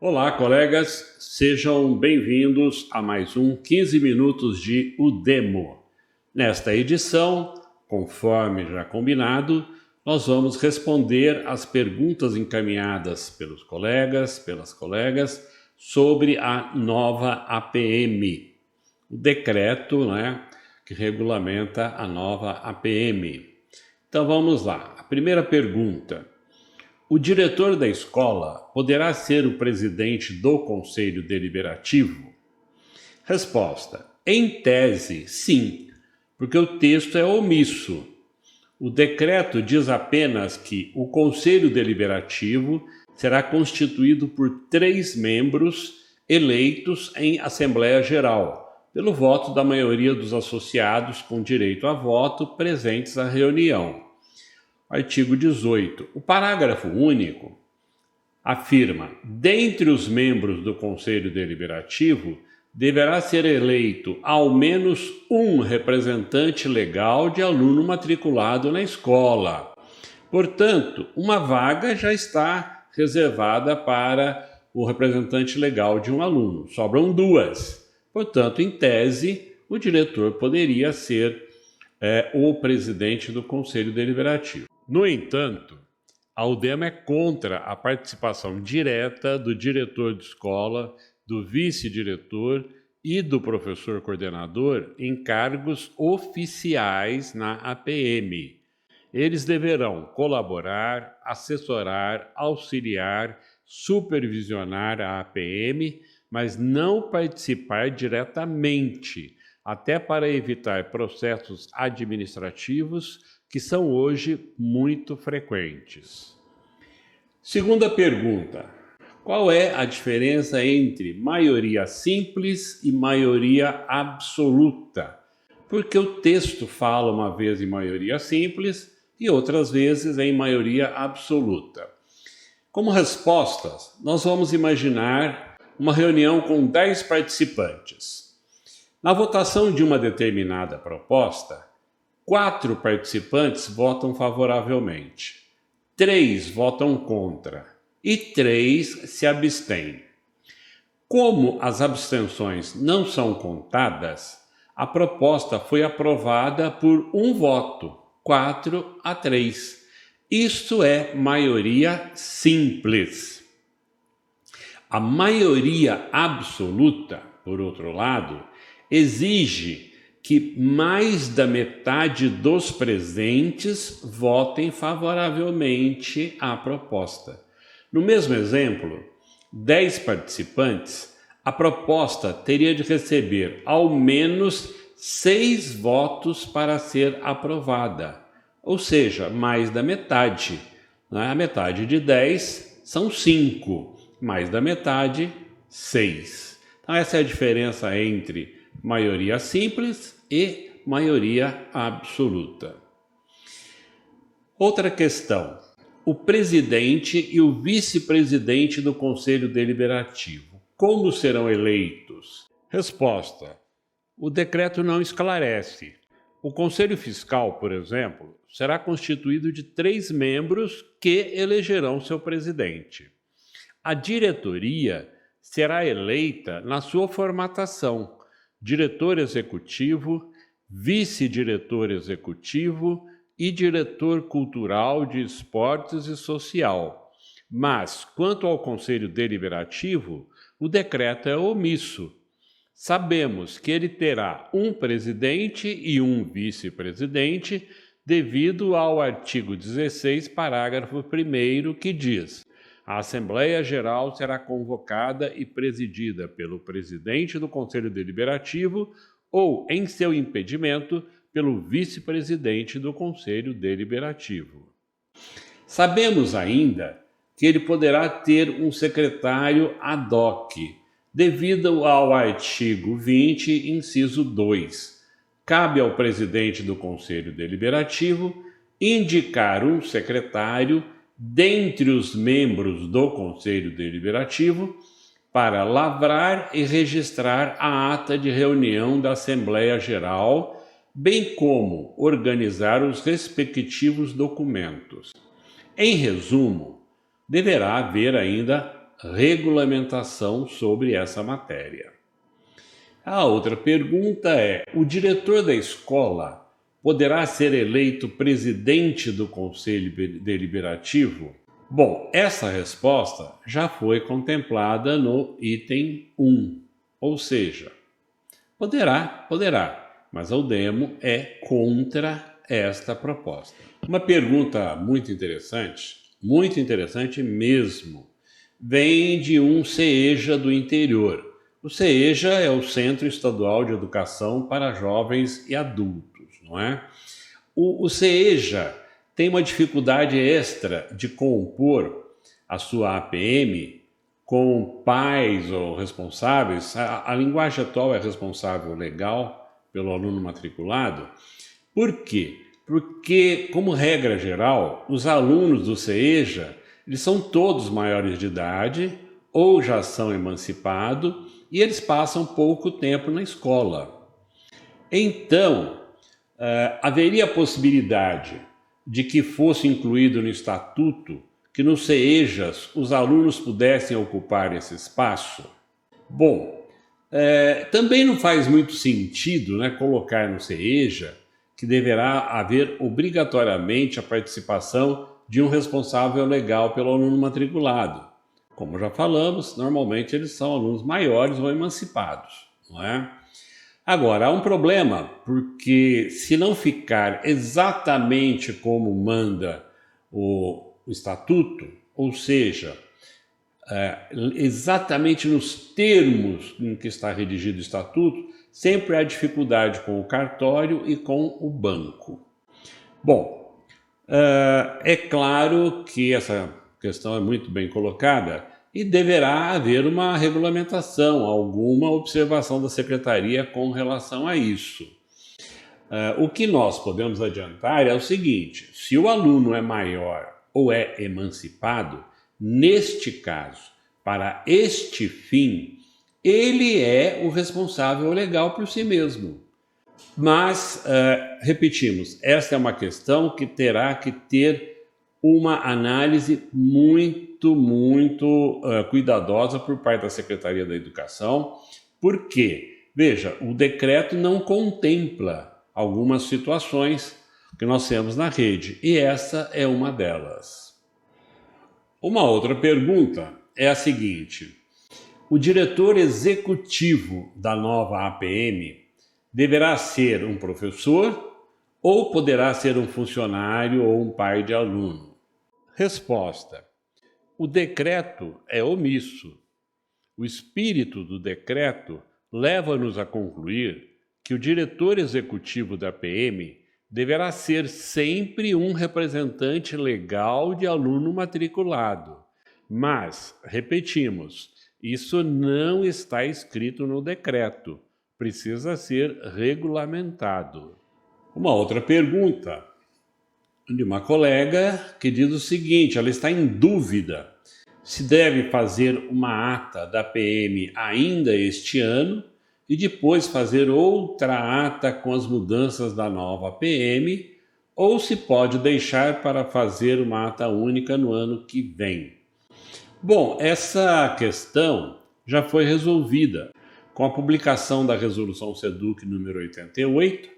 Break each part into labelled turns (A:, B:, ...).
A: Olá, colegas, sejam bem-vindos a mais um 15 minutos de Udemo. Nesta edição, conforme já combinado, nós vamos responder às perguntas encaminhadas pelos colegas, pelas colegas, sobre a nova APM, o decreto, que regulamenta a nova APM. Então vamos lá. A primeira pergunta: o diretor da escola poderá ser o presidente do Conselho Deliberativo? Resposta: em tese, sim, porque o texto é omisso. O decreto diz apenas que o Conselho Deliberativo será constituído por 3 membros eleitos em Assembleia Geral, pelo voto da maioria dos associados com direito a voto presentes à reunião. Artigo 18. O parágrafo único afirma: dentre os membros do Conselho Deliberativo, deverá ser eleito ao menos um representante legal de aluno matriculado na escola. Portanto, uma vaga já está reservada para o representante legal de um aluno. Sobram 2. Portanto, em tese, o diretor poderia ser o presidente do Conselho Deliberativo. No entanto, a Udemo é contra a participação direta do diretor de escola, do vice-diretor e do professor coordenador em cargos oficiais na APM. Eles deverão colaborar, assessorar, auxiliar, supervisionar a APM, mas não participar diretamente, até para evitar processos administrativos que são hoje muito frequentes. Segunda pergunta: qual é a diferença entre maioria simples e maioria absoluta? Porque o texto fala uma vez em maioria simples e outras vezes em maioria absoluta. Como respostas, nós vamos imaginar uma reunião com 10 participantes. Na votação de uma determinada proposta, 4 participantes votam favoravelmente, 3 votam contra e 3 se abstêm. Como as abstenções não são contadas, a proposta foi aprovada por um voto, 4-3. Isto é maioria simples. A maioria absoluta, por outro lado, exige que mais da metade dos presentes votem favoravelmente à proposta. No mesmo exemplo, 10 participantes, a proposta teria de receber ao menos 6 votos para ser aprovada, ou seja, mais da metade. A metade de 10 são 5, mais da metade, 6. Então essa é a diferença entre maioria simples e maioria absoluta. Outra questão: o presidente e o vice-presidente do Conselho Deliberativo, como serão eleitos? Resposta: o decreto não esclarece. O Conselho Fiscal, por exemplo, será constituído de 3 membros que elegerão seu presidente. A diretoria será eleita na sua formatação: diretor executivo, vice-diretor executivo e diretor cultural de esportes e social. Mas, quanto ao Conselho Deliberativo, o decreto é omisso. Sabemos que ele terá um presidente e um vice-presidente, devido ao artigo 16, parágrafo 1º, que diz: a Assembleia Geral será convocada e presidida pelo presidente do Conselho Deliberativo ou, em seu impedimento, pelo vice-presidente do Conselho Deliberativo. Sabemos ainda que ele poderá ter um secretário ad hoc, devido ao artigo 20, inciso 2. Cabe ao presidente do Conselho Deliberativo indicar um secretário dentre os membros do Conselho Deliberativo para lavrar e registrar a ata de reunião da Assembleia Geral, bem como organizar os respectivos documentos. Em resumo, deverá haver ainda regulamentação sobre essa matéria. A outra pergunta é: o diretor da escola poderá ser eleito presidente do Conselho Deliberativo? Bom, essa resposta já foi contemplada no item 1, ou seja, poderá, mas a UDEMO é contra esta proposta. Uma pergunta muito interessante mesmo, vem de um CEJA do interior. O CEJA é o Centro Estadual de Educação para Jovens e Adultos, não é? O CEJA tem uma dificuldade extra de compor a sua APM com pais ou responsáveis. A linguagem atual é responsável legal pelo aluno matriculado. Por quê? Porque, como regra geral, os alunos do CEJA, eles são todos maiores de idade ou já são emancipados e eles passam pouco tempo na escola. Então, haveria a possibilidade de que fosse incluído no estatuto que nos CEJAs os alunos pudessem ocupar esse espaço? Bom, também não faz muito sentido, né, colocar no CEJA que deverá haver obrigatoriamente a participação de um responsável legal pelo aluno matriculado. Como já falamos, normalmente eles são alunos maiores ou emancipados, não é? Agora, há um problema, porque se não ficar exatamente como manda o estatuto, ou seja, exatamente nos termos em que está redigido o estatuto, sempre há dificuldade com o cartório e com o banco. Bom, é claro que essa questão é muito bem colocada e deverá haver uma regulamentação, alguma observação da Secretaria com relação a isso. O que nós podemos adiantar é o seguinte: se o aluno é maior ou é emancipado, neste caso, para este fim, ele é o responsável legal por si mesmo. Mas, repetimos, esta é uma questão que terá que ter uma análise muito cuidadosa por parte da Secretaria da Educação, porque, veja, o decreto não contempla algumas situações que nós temos na rede, e essa é uma delas. Uma outra pergunta é a seguinte: o diretor executivo da nova APM deverá ser um professor ou poderá ser um funcionário ou um pai de aluno? Resposta: o decreto é omisso. O espírito do decreto leva-nos a concluir que o diretor executivo da APM deverá ser sempre um representante legal de aluno matriculado. Mas, repetimos, isso não está escrito no decreto. Precisa ser regulamentado. Uma outra pergunta de uma colega que diz o seguinte: ela está em dúvida se deve fazer uma ata da PM ainda este ano e depois fazer outra ata com as mudanças da nova PM, ou se pode deixar para fazer uma ata única no ano que vem. Bom, essa questão já foi resolvida com a publicação da Resolução SEDUC número 88,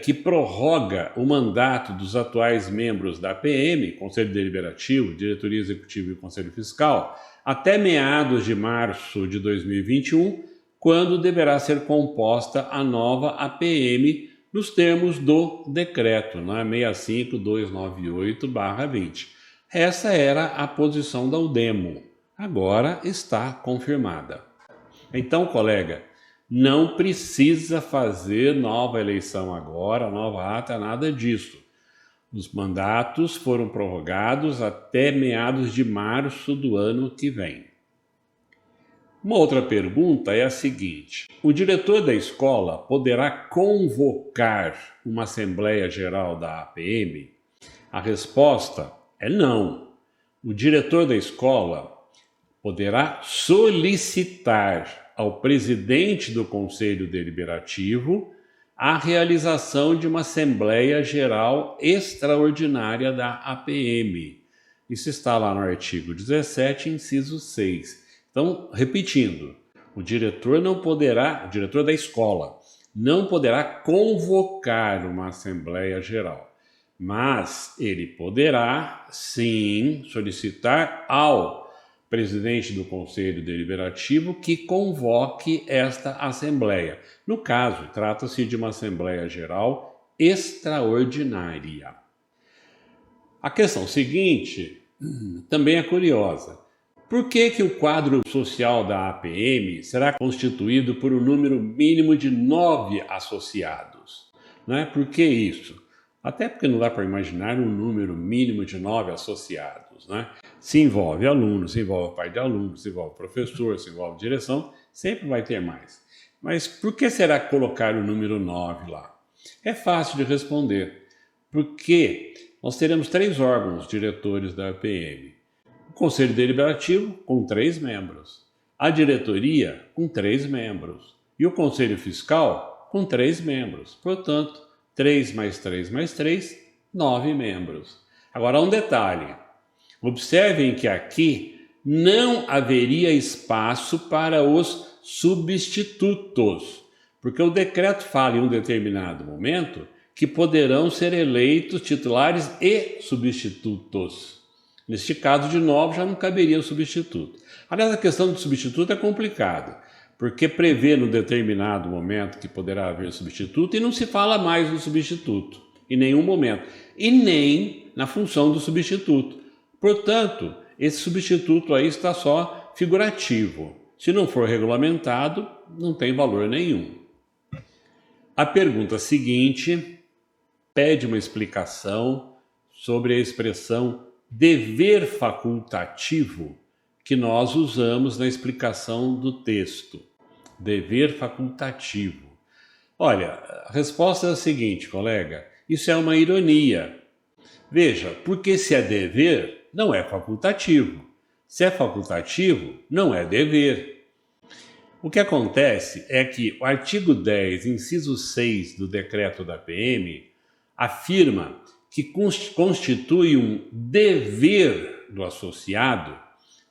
A: que prorroga o mandato dos atuais membros da APM, Conselho Deliberativo, Diretoria Executiva e Conselho Fiscal, até meados de março de 2021, quando deverá ser composta a nova APM nos termos do decreto, 65298/20. Essa era a posição da UDEMO. Agora está confirmada. Então, colega, não precisa fazer nova eleição agora, nova ata, nada disso. Os mandatos foram prorrogados até meados de março do ano que vem. Uma outra pergunta é a seguinte: o diretor da escola poderá convocar uma Assembleia Geral da APM? A resposta é não. O diretor da escola poderá solicitar ao presidente do Conselho Deliberativo a realização de uma Assembleia Geral Extraordinária da APM. Isso está lá no artigo 17, inciso 6. Então, repetindo, o diretor da escola, não poderá convocar uma Assembleia Geral, mas ele poderá, sim, solicitar ao presidente do Conselho Deliberativo que convoque esta Assembleia. No caso, trata-se de uma Assembleia Geral extraordinária. A questão seguinte também é curiosa. Por que o quadro social da APM será constituído por um número mínimo de 9 associados? Né? Por que isso? Até porque não dá para imaginar um número mínimo de 9 associados. Né? Se envolve aluno, se envolve pai de aluno, se envolve professor, se envolve direção, sempre vai ter mais. Mas por que será colocar o número 9 lá? É fácil de responder. Porque nós teremos 3 órgãos diretores da APM. O Conselho Deliberativo, com 3 membros. A diretoria, com 3 membros. E o Conselho Fiscal, com 3 membros. Portanto, 3 mais 3 mais 3, 9 membros. Agora, um detalhe. Observem que aqui não haveria espaço para os substitutos, porque o decreto fala em um determinado momento que poderão ser eleitos titulares e substitutos. Neste caso, de novo, já não caberia o substituto. Aliás, a questão do substituto é complicada, porque prevê no determinado momento que poderá haver substituto e não se fala mais do substituto em nenhum momento, e nem na função do substituto. Portanto, esse substituto aí está só figurativo. Se não for regulamentado, não tem valor nenhum. A pergunta seguinte pede uma explicação sobre a expressão dever facultativo que nós usamos na explicação do texto. Dever facultativo. Olha, a resposta é a seguinte, colega. Isso é uma ironia. Veja, porque se é dever, não é facultativo. Se é facultativo, não é dever. O que acontece é que o artigo 10, inciso 6 do decreto da PM, afirma que constitui um dever do associado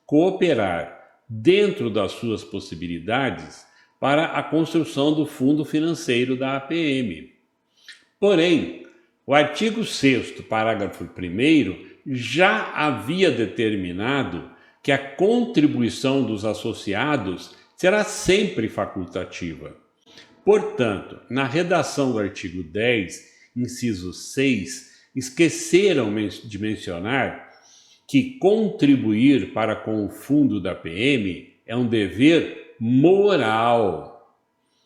A: cooperar dentro das suas possibilidades para a construção do fundo financeiro da APM. Porém, o artigo 6º, parágrafo 1º, já havia determinado que a contribuição dos associados será sempre facultativa. Portanto, na redação do artigo 10, inciso 6, esqueceram de mencionar que contribuir para com o fundo da PM é um dever moral.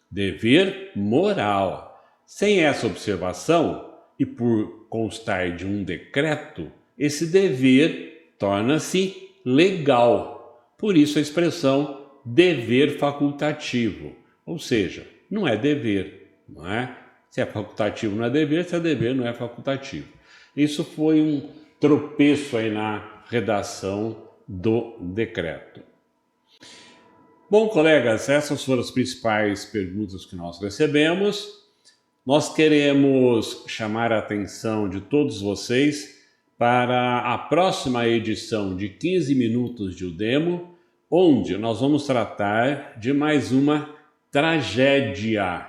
A: Dever moral. Sem essa observação, e por constar de um decreto, esse dever torna-se legal. Por isso a expressão dever facultativo. Ou seja, não é dever, não é? Se é facultativo não é dever, se é dever não é facultativo. Isso foi um tropeço aí na redação do decreto. Bom, colegas, essas foram as principais perguntas que nós recebemos. Nós queremos chamar a atenção de todos vocês para a próxima edição de 15 minutos de Udemo, onde nós vamos tratar de mais uma tragédia.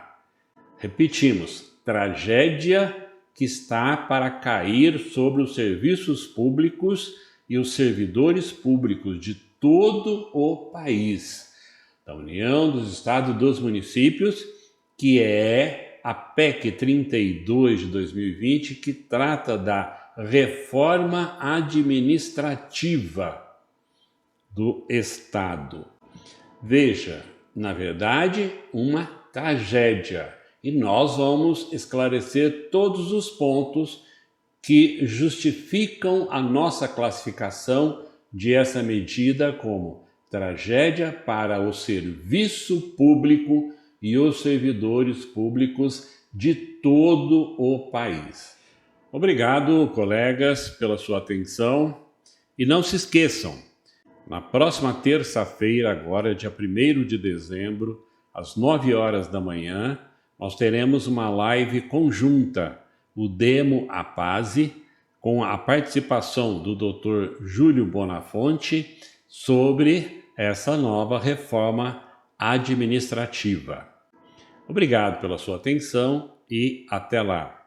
A: Repetimos, tragédia que está para cair sobre os serviços públicos e os servidores públicos de todo o país, da União, dos Estados e dos municípios, que é a PEC 32 de 2020, que trata da reforma administrativa do Estado. Veja, na verdade, uma tragédia. E nós vamos esclarecer todos os pontos que justificam a nossa classificação de essa medida como tragédia para o serviço público e os servidores públicos de todo o país. Obrigado, colegas, pela sua atenção. E não se esqueçam, na próxima terça-feira, agora, dia 1º de dezembro, às 9 horas da manhã, nós teremos uma live conjunta, Udemo Apaze, com a participação do Dr. Júlio Bonafonte sobre essa nova reforma administrativa. Obrigado pela sua atenção e até lá.